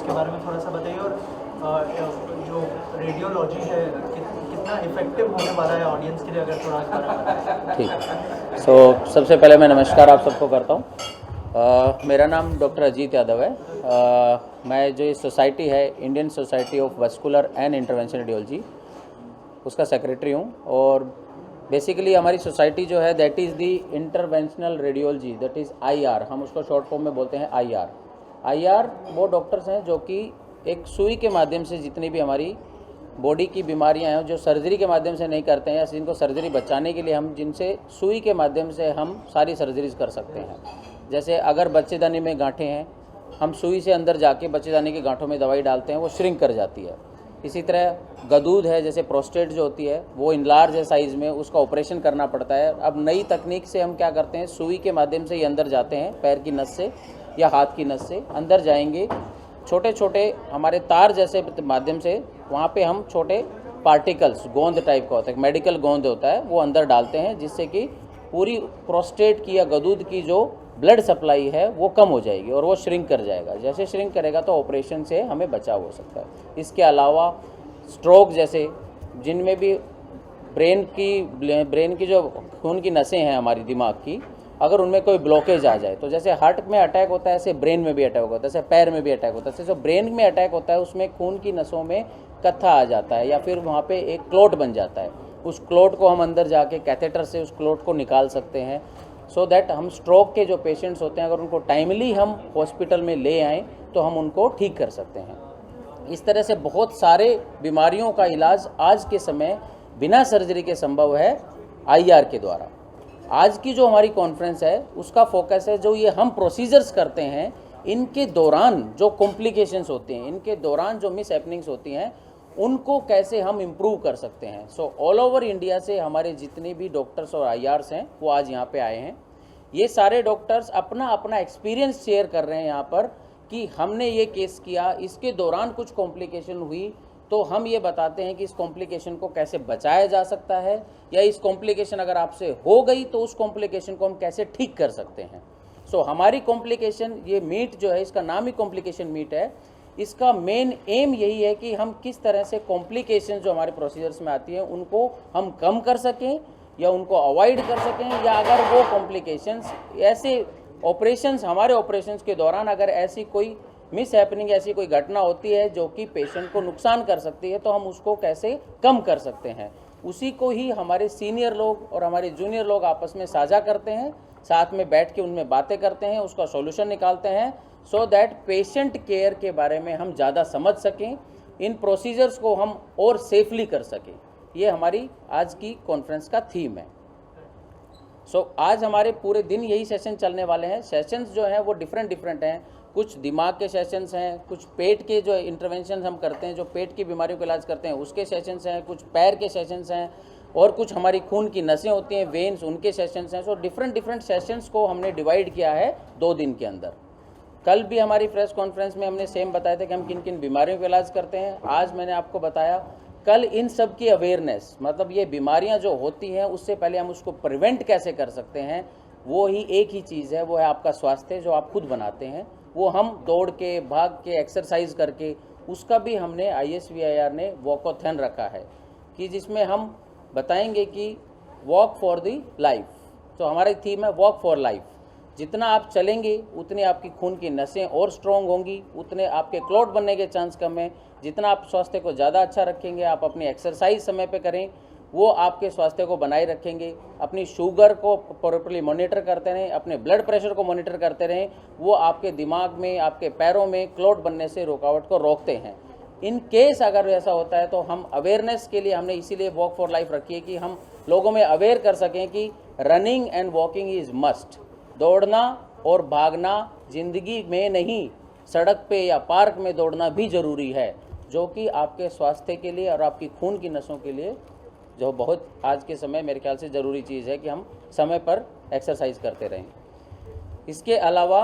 उसके बारे में थोड़ा सा बताइए। और जो रेडियोलॉजी है कितना इफेक्टिव होने वाला है ऑडियंस के लिए, अगर थोड़ा इस बारे में बताएं। ठीक है। सबसे पहले मैं नमस्कार आप सबको करता हूँ। मेरा नाम डॉक्टर अजीत यादव है। मैं जो ये सोसाइटी है Indian society of vascular and intervention radiology, उसका सेक्रेटरी हूँ। और बेसिकली हमारी सोसाइटी जो है that is the interventional radiology, that is IR, हम उसको शॉर्ट फॉर्म में बोलते हैं IR। वो डॉक्टर्स हैं जो कि एक सुई के माध्यम से जितनी भी हमारी बॉडी की बीमारियां हैं जो सर्जरी के माध्यम से नहीं करते हैं, या जिनको सर्जरी बचाने के लिए हम जिनसे सुई के माध्यम से हम सारी सर्जरीज कर सकते हैं। जैसे अगर बच्चेदानी में गांठें हैं, हम सुई से अंदर जाके बच्चेदानी की गांठों में दवाई डालते हैं, वो श्रिंक कर जाती है। इसी तरह गदूद है, जैसे प्रोस्टेट जो होती है वो इनलार्ज है साइज़ में, उसका ऑपरेशन करना पड़ता है। अब नई तकनीक से हम क्या करते हैं, सुई के माध्यम से ही अंदर जाते हैं, पैर की नस से या हाथ की नस से अंदर जाएंगे, छोटे छोटे हमारे तार जैसे माध्यम से वहाँ पे हम छोटे पार्टिकल्स, गोंद टाइप का होता है, मेडिकल गोंद होता है, वो अंदर डालते हैं, जिससे कि पूरी प्रोस्टेट की या गदूद की जो ब्लड सप्लाई है वो कम हो जाएगी और वो श्रिंक कर जाएगा। जैसे श्रिंक करेगा तो ऑपरेशन से हमें बचाव हो सकता है। इसके अलावा स्ट्रोक जैसे, जिनमें भी ब्रेन की जो खून की नसें हैं हमारी दिमाग की, अगर उनमें कोई ब्लॉकेज आ जाए, तो जैसे हार्ट में अटैक होता है ऐसे ब्रेन में भी अटैक होता है, जैसे पैर में भी अटैक होता है। जैसे जो ब्रेन में अटैक होता है उसमें खून की नसों में कत्था आ जाता है या फिर वहाँ पे एक क्लोट बन जाता है। उस क्लोट को हम अंदर जाके कैथेटर से उस क्लोट को निकाल सकते हैं, सो दैट हम स्ट्रोक के जो पेशेंट्स होते हैं अगर उनको टाइमली हम हॉस्पिटल में ले आएँ तो हम उनको ठीक कर सकते हैं। इस तरह से बहुत सारे बीमारियों का इलाज आज के समय बिना सर्जरी के संभव है IR के द्वारा। आज की जो हमारी कॉन्फ्रेंस है उसका फोकस है जो ये हम प्रोसीजर्स करते हैं, इनके दौरान जो कॉम्प्लिकेशंस होती हैं, इनके दौरान जो मिस हैपनिंग्स होती हैं, उनको कैसे हम इम्प्रूव कर सकते हैं। सो ऑल ओवर इंडिया से हमारे जितने भी डॉक्टर्स और IRs हैं वो आज यहाँ पे आए हैं। ये सारे डॉक्टर्स अपना अपना एक्सपीरियंस शेयर कर रहे हैं यहाँ पर कि हमने ये केस किया, इसके दौरान कुछ कॉम्प्लिकेशन हुई, तो हम ये बताते हैं कि इस कॉम्प्लिकेशन को कैसे बचाया जा सकता है, या इस कॉम्प्लिकेशन अगर आपसे हो गई तो उस कॉम्प्लिकेशन को हम कैसे ठीक कर सकते हैं। सो हमारी कॉम्प्लिकेशन, ये मीट जो है, इसका नाम ही कॉम्प्लिकेशन मीट है, इसका मेन एम यही है कि हम किस तरह से कॉम्प्लिकेशन जो हमारे प्रोसीजर्स में आती हैं उनको हम कम कर सकें या उनको अवॉइड कर सकें, या अगर वो कॉम्प्लिकेशंस ऐसे ऑपरेशंस, हमारे ऑपरेशंस के दौरान अगर ऐसी कोई मिस हैपनिंग, ऐसी कोई घटना होती है जो कि पेशेंट को नुकसान कर सकती है, तो हम उसको कैसे कम कर सकते हैं। उसी को ही हमारे सीनियर लोग और हमारे जूनियर लोग आपस में साझा करते हैं, साथ में बैठ के उनमें बातें करते हैं, उसका सॉल्यूशन निकालते हैं, सो दैट पेशेंट केयर के बारे में हम ज़्यादा समझ सकें, इन प्रोसीजर्स को हम और सेफली कर सकें। ये हमारी आज की कॉन्फ्रेंस का थीम है। आज हमारे पूरे दिन यही सेशन चलने वाले हैं। सेशंस जो हैं वो डिफरेंट हैं। कुछ दिमाग के सेशंस हैं, कुछ पेट के जो इंटरवेंशन हम करते हैं, जो पेट की बीमारियों का इलाज करते हैं उसके सेशंस हैं, कुछ पैर के सेशंस हैं, और कुछ हमारी खून की नसें होती हैं, वेन्स, उनके सेशंस हैं। डिफरेंट सेशंस को हमने डिवाइड किया है 2 दिन के अंदर। कल भी हमारी प्रेस कॉन्फ्रेंस में हमने सेम बताया था कि हम किन किन बीमारियों का इलाज करते हैं। आज मैंने आपको बताया, कल इन सब की अवेयरनेस, मतलब ये बीमारियां जो होती हैं उससे पहले हम उसको प्रिवेंट कैसे कर सकते हैं, वो ही एक ही चीज़ है, वो है आपका स्वास्थ्य, जो आप खुद बनाते हैं। वो हम दौड़ के, भाग के, एक्सरसाइज करके, उसका भी हमने ISVIR ने वॉकथॉन रखा है कि जिसमें हम बताएंगे कि वॉक फॉर द लाइफ। तो हमारी थीम है वॉक फॉर लाइफ। जितना आप चलेंगे उतनी आपकी खून की नसें और स्ट्रॉन्ग होंगी, उतने आपके क्लॉट बनने के चांस कम है। जितना आप स्वास्थ्य को ज़्यादा अच्छा रखेंगे, आप अपनी एक्सरसाइज समय पे करें, वो आपके स्वास्थ्य को बनाए रखेंगे। अपनी शुगर को प्रॉपर्ली मॉनिटर करते रहें, अपने ब्लड प्रेशर को मॉनिटर करते रहें, वो आपके दिमाग में, आपके पैरों में क्लॉट बनने से रुकावट को रोकते हैं। इन केस अगर ऐसा होता है तो हम अवेयरनेस के लिए हमने इसीलिए वॉक फॉर लाइफ रखी है कि हम लोगों में अवेयर कर सकें कि running and walking is must. दौड़ना और भागना ज़िंदगी में नहीं, सड़क पे या पार्क में दौड़ना भी ज़रूरी है, जो कि आपके स्वास्थ्य के लिए और आपकी खून की नसों के लिए जो बहुत आज के समय मेरे ख्याल से ज़रूरी चीज़ है कि हम समय पर एक्सरसाइज करते रहें। इसके अलावा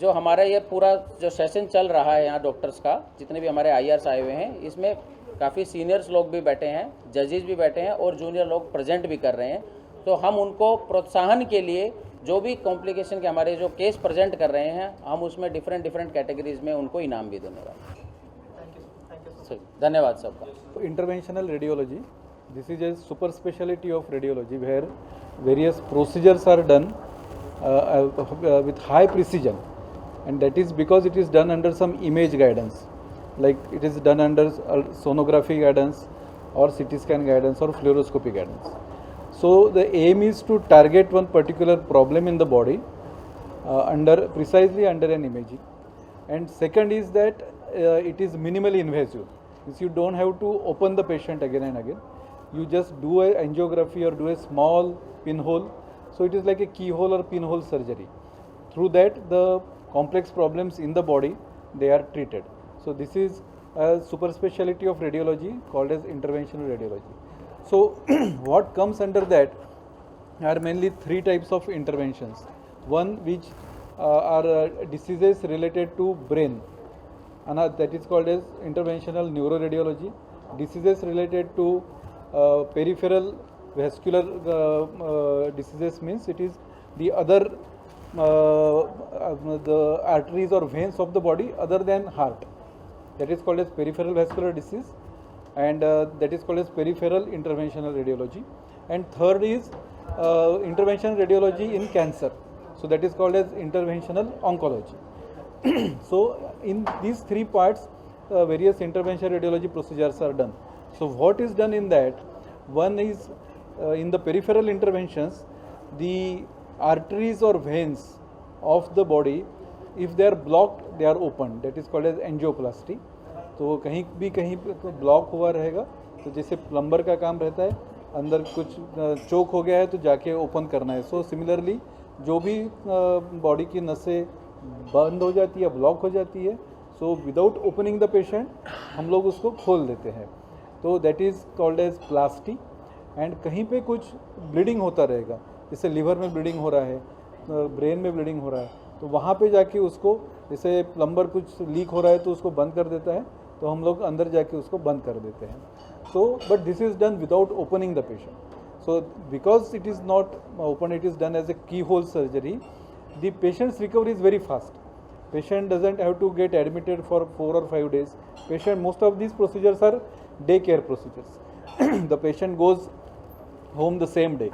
जो हमारा ये पूरा जो सेशन चल रहा है यहाँ डॉक्टर्स का, जितने भी हमारे IRs आए हुए हैं, इसमें काफ़ी सीनियर्स लोग भी बैठे हैं, जजेस भी बैठे हैं और जूनियर लोग प्रेजेंट भी कर रहे हैं। तो हम उनको प्रोत्साहन के लिए जो भी कॉम्प्लिकेशन के हमारे जो केस प्रेजेंट कर रहे हैं हम उसमें डिफरेंट कैटेगरीज में उनको इनाम भी देने वाले हैं। थैंक यू सही, धन्यवाद सबका। Interventional radiology, this is a super specialty of radiology where various procedures are done with high precision, and that is because it is done under some image guidance, like it is done under sonography guidance or CT scan guidance or fluoroscopy guidance. So the aim is to target one particular problem in the body precisely under an imaging, and second is that it is minimally invasive. Means you don't have to open the patient again and again. You just do a angiography or do a small pinhole. So it is like a keyhole or pinhole surgery. Through that, the complex problems in the body, they are treated. So this is a super specialty of radiology called as interventional radiology. So what comes under that are mainly three types of interventions. One which are diseases related to brain, and that is called as interventional neuroradiology. Diseases related to peripheral vascular diseases means it is the other the arteries or veins of the body other than heart. That is called as peripheral vascular disease, and that is called as peripheral interventional radiology. And third is interventional radiology in cancer. So that is called as interventional oncology. So in these three parts, various interventional radiology procedures are done. So what is done in that? One is in the peripheral interventions, the arteries or veins of the body, if they are blocked, they are opened. That is called as angioplasty. तो कहीं block हुआ रहेगा तो जैसे plumber का काम रहता है, अंदर कुछ चोक हो गया है तो जाके ओपन करना है. सो सिमिलरली जो भी बॉडी की नसें बंद हो जाती है, ब्लॉक हो जाती है, so without opening the patient हम लोग उसको खोल देते हैं. तो that is called angioplasty. And कहीं पे कुछ ब्लीडिंग होता रहेगा, जैसे लीवर में ब्लीडिंग हो रहा है, ब्रेन में ब्लीडिंग हो रहा है, तो वहाँ पे जाके उसको, जैसे प्लम्बर कुछ लीक हो रहा है तो उसको बंद कर देता है, तो हम लोग अंदर जाके उसको बंद कर देते हैं. So but this is done without opening the patient. So because it is not open, it is done as a keyhole surgery, the patient's recovery is very fast. Patient doesn't have to get admitted for 4 or 5 days. Most of these procedures are daycare procedures. The patient goes home the same day.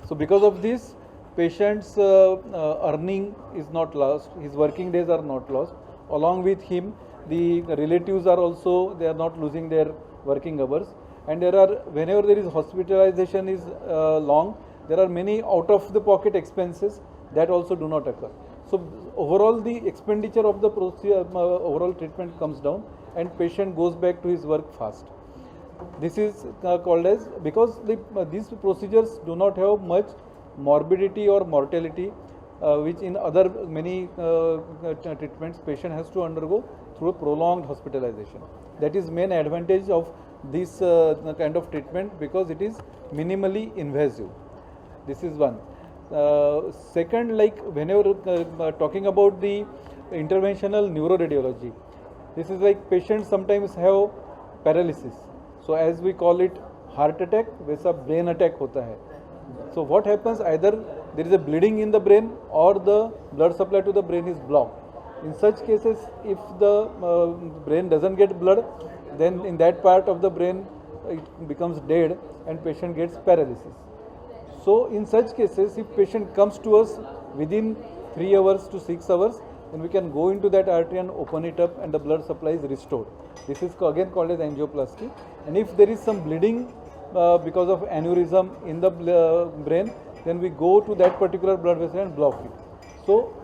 So because of this, patient's earning is not lost, his working days are not lost. Along with him, the relatives are also, they are not losing their working hours. And there are, whenever there is hospitalization is long, there are many out of the pocket expenses that also do not occur. So overall the expenditure of the procedure, overall treatment comes down and patient goes back to his work fast. This is called as, because these procedures do not have much morbidity or mortality which in other many treatments patient has to undergo through a prolonged hospitalization. That is main advantage of this kind of treatment, because it is minimally invasive. This is one. Second, like whenever talking about the interventional neuroradiology, this is like patients sometimes have paralysis. So as we call it heart attack, वैसा brain attack होता है. So what happens, either there is a bleeding in the brain or the blood supply to the brain is blocked. In such cases, if the brain doesn't get blood, then in that part of the brain it becomes dead and patient gets paralysis. So in such cases, if patient comes to us within 3 hours to 6 hours, then we can go into that artery and open it up and the blood supply is restored. This is again called as angioplasty. And if there is some bleeding because of aneurysm in the brain, then we go to that particular blood vessel and block it. So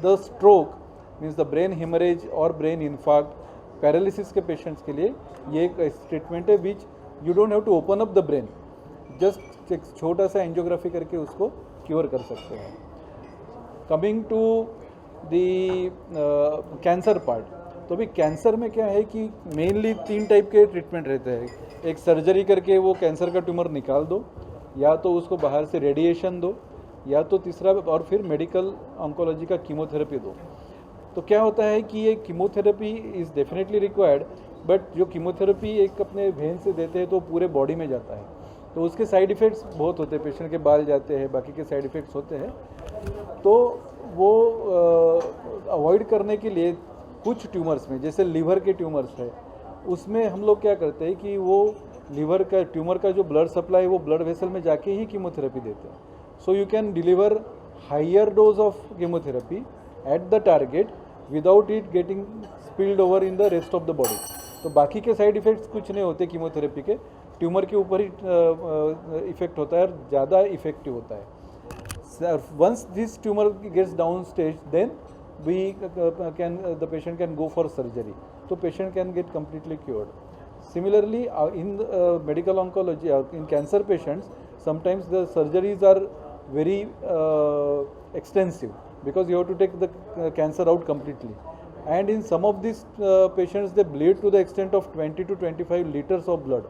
the stroke means the brain hemorrhage or brain infarct, paralysis के patients के लिए ये एक treatment है which you don't have to open up the brain, just एक छोटा सा angiography करके उसको क्योर कर सकते हैं. Coming to the cancer part, तो अभी कैंसर में क्या है कि मेनली 3 टाइप के ट्रीटमेंट रहते हैं. एक सर्जरी करके वो कैंसर का ट्यूमर निकाल दो, या तो उसको बाहर से रेडिएशन दो, या तो तीसरा और फिर मेडिकल ऑन्कोलॉजी का कीमोथेरेपी दो. तो क्या होता है कि ये chemotherapy is definitely required, but जो कीमोथेरेपी एक अपने वेन से देते हैं तो पूरे बॉडी में जाता है, तो उसके साइड इफ़ेक्ट्स बहुत होते हैं. पेशेंट के बाल जाते हैं, बाकी के साइड इफ़ेक्ट्स होते हैं. तो वो अवॉइड करने के लिए कुछ ट्यूमर्स में, जैसे लीवर के ट्यूमर्स है, उसमें हम लोग क्या करते हैं कि वो लीवर का ट्यूमर का जो ब्लड सप्लाई वो ब्लड वेसल में जाके ही कीमोथेरेपी देते हैं. So you can deliver higher dose of chemotherapy at the target without it getting spilled over in the rest of the body. तो बाकी के साइड इफेक्ट्स कुछ नहीं होते कीमोथेरेपी के, ट्यूमर के ऊपर ही इफेक्ट होता है और ज़्यादा इफेक्टिव होता है. Once this tumor gets down stage, then the patient can go for surgery. So patient can get completely cured. Similarly, in medical oncology, in cancer patients, sometimes the surgeries are very extensive because you have to take the cancer out completely. And in some of these patients, they bleed to the extent of 20 to 25 liters of blood.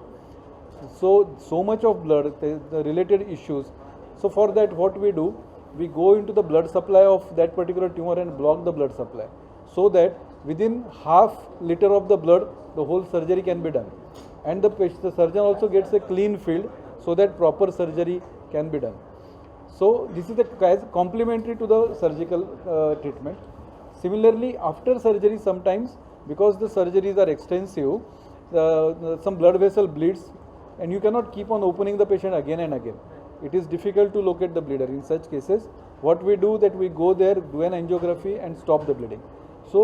So much of blood, the related issues. So for that, what we do, we go into the blood supply of that particular tumor and block the blood supply, so that within half liter of the blood, the whole surgery can be done, and the surgeon also gets a clean field, so that proper surgery can be done. So this is complementary to the surgical treatment. Similarly, after surgery, sometimes because the surgeries are extensive, some blood vessel bleeds, and you cannot keep on opening the patient again and again. It is difficult to locate the bleeder. In such cases, what we do that we go there, do an angiography and stop the bleeding. So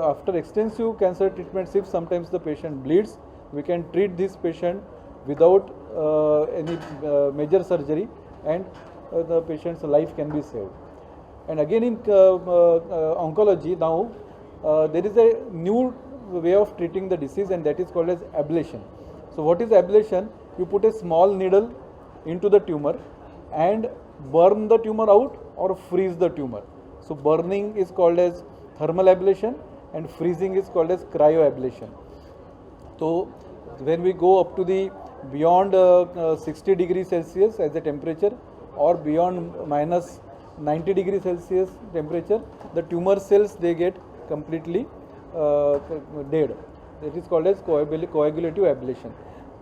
after extensive cancer treatments, if sometimes the patient bleeds, we can treat this patient without any major surgery, and the patient's life can be saved. And again, in oncology now, there is a new way of treating the disease, and that is called as ablation. So what is ablation? You put a small needle into the tumor and burn the tumor out or freeze the tumor. So burning is called as thermal ablation and freezing is called as cryoablation. So when we go up to the beyond 60 degrees Celsius as a temperature, or beyond minus 90 degrees Celsius temperature, the tumor cells, they get completely dead. That is called as coagulative ablation.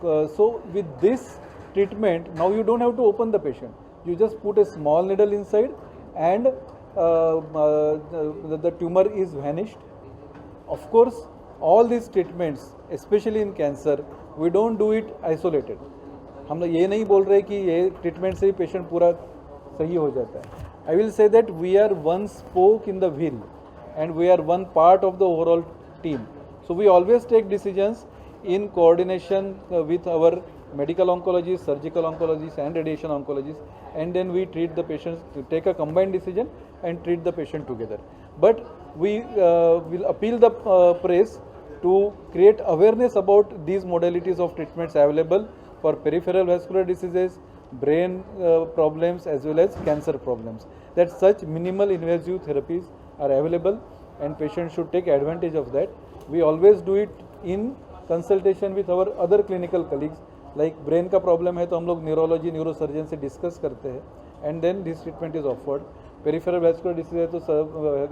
So with this treatment, now you don't have to open the patient. You just put a small needle inside and the tumor is vanished. Of course, all these treatments, especially in cancer, we don't do it isolated. हम लोग ये नहीं बोल रहे कि ये treatment से ही patient पूरा सही हो जाता है. I will say that we are one spoke in the wheel and we are one part of the overall team. So we always take decisions in coordination with our medical oncologists, surgical oncologists and radiation oncologists, and then we treat the patients, to take a combined decision and treat the patient together. But we will appeal the press to create awareness about these modalities of treatments available for peripheral vascular diseases, brain problems as well as cancer problems, that such minimal invasive therapies are available and patients should take advantage of that. We always do it in consultation with our other clinical colleagues. Like brain का problem है तो हम लोग neurology neurosurgeon से discuss करते हैं and then this treatment is offered. Peripheral vascular disease है तो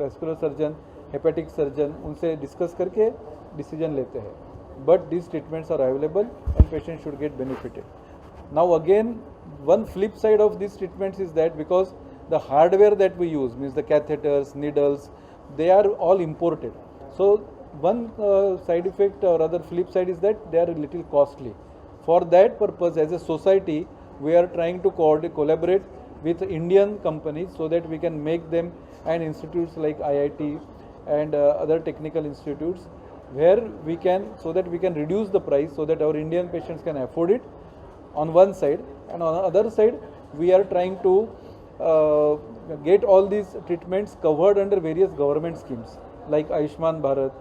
वैस्कुलर सर्जन, हेपेटिक सर्जन, उनसे डिस्कस करके डिसीजन लेते हैं. But this treatments are available and patient should get benefited. Now again one flip side of this treatments is that because the hardware that we use means the catheters, needles, they are all imported. So one side effect or other flip side is that they are a little costly. For that purpose, as a society, we are trying to collaborate with Indian companies so that we can make them, and institutes like IIT and other technical institutes, where we can, so that we can reduce the price so that our Indian patients can afford it on one side, and on the other side we are trying to get all these treatments covered under various government schemes like Ayushman Bharat,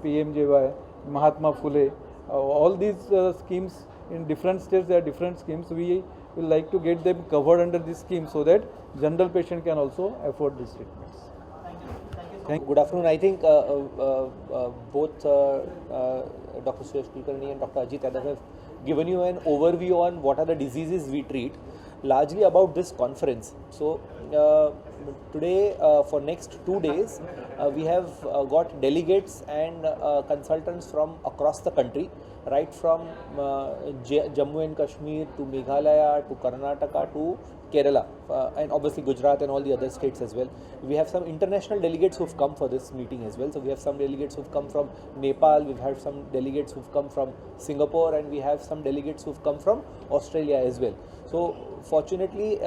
PMJY, Mahatma Phule, all these schemes in different states. There are different schemes. We will like to get them covered under this scheme so that general patient can also afford these treatments. Thank you. Good afternoon. I think both Dr. Suresh Kulkarni and Dr. Ajit Yadav have given you an overview on what are the diseases we treat, largely about this conference. So today for next 2 days we have got delegates and consultants from across the country, right from Jammu and Kashmir to Meghalaya to Karnataka to Kerala and obviously Gujarat and all the other states as well. We have some international delegates who've come for this meeting as well. So we have some delegates who've come from Nepal, we've had some delegates who've come from Singapore, and we have some delegates who've come from Australia as well. So fortunately,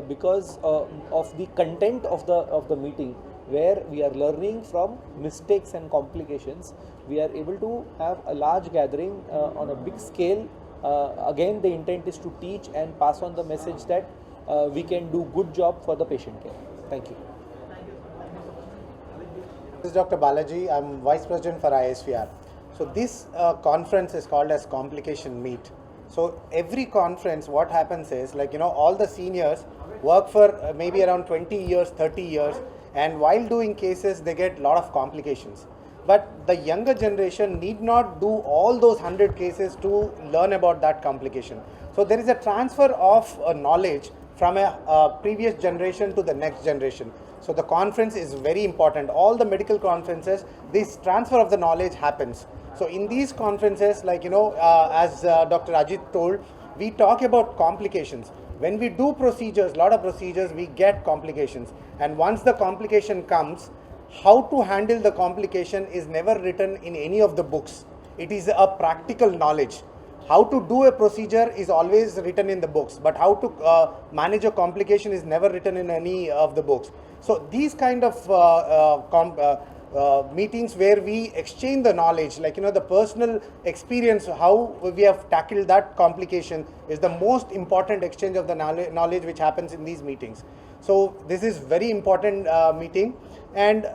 because of the content of the meeting, where we are learning from mistakes and complications, we are able to have a large gathering on a big scale. Again, the intent is to teach and pass on the message that we can do good job for the patient care. Thank you. This is Dr. Balaji. I'm Vice President for ISVR. So this conference is called as Complication Meet. So every conference, what happens is, like, all the seniors work for maybe around 20 years, 30 years, and while doing cases, they get a lot of complications. But the younger generation need not do all those 100 cases to learn about that complication. So there is a transfer of knowledge from a previous generation to the next generation. So the conference is very important. All the medical conferences, this transfer of the knowledge happens. So in these conferences, like, as Dr. Ajit told, we talk about complications. When we do procedures, lot of procedures, we get complications. And once the complication comes, how to handle the complication is never written in any of the books. It is a practical knowledge. How to do a procedure is always written in the books, but how to manage a complication is never written in any of the books. So these kind of meetings where we exchange the knowledge, like, the personal experience, how we have tackled that complication is the most important exchange of the knowledge which happens in these meetings. So this is very important meeting. And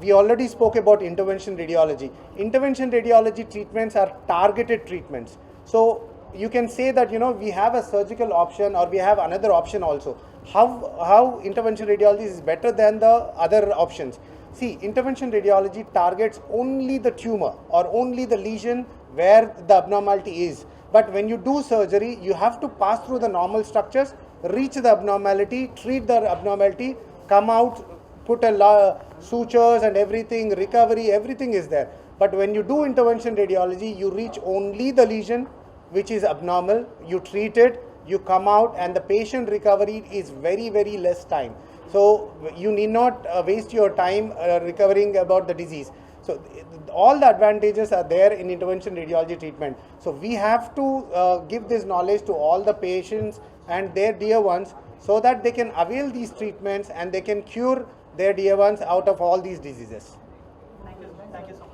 we already spoke about intervention radiology. Intervention radiology treatments are targeted treatments. So you can say that, we have a surgical option or we have another option also. How intervention radiology is better than the other options? See, intervention radiology targets only the tumor or only the lesion where the abnormality is. But when you do surgery, you have to pass through the normal structures, reach the abnormality, treat the abnormality, come out, put a sutures and everything, recovery, everything is there. But when you do intervention radiology, you reach only the lesion which is abnormal, you treat it, you come out, and the patient recovery is very, very less time. So you need not waste your time recovering about the disease. So all the advantages are there in intervention radiology treatment. So we have to give this knowledge to all the patients and their dear ones so that they can avail these treatments and they can cure their dear ones out of all these diseases. Thank you so much.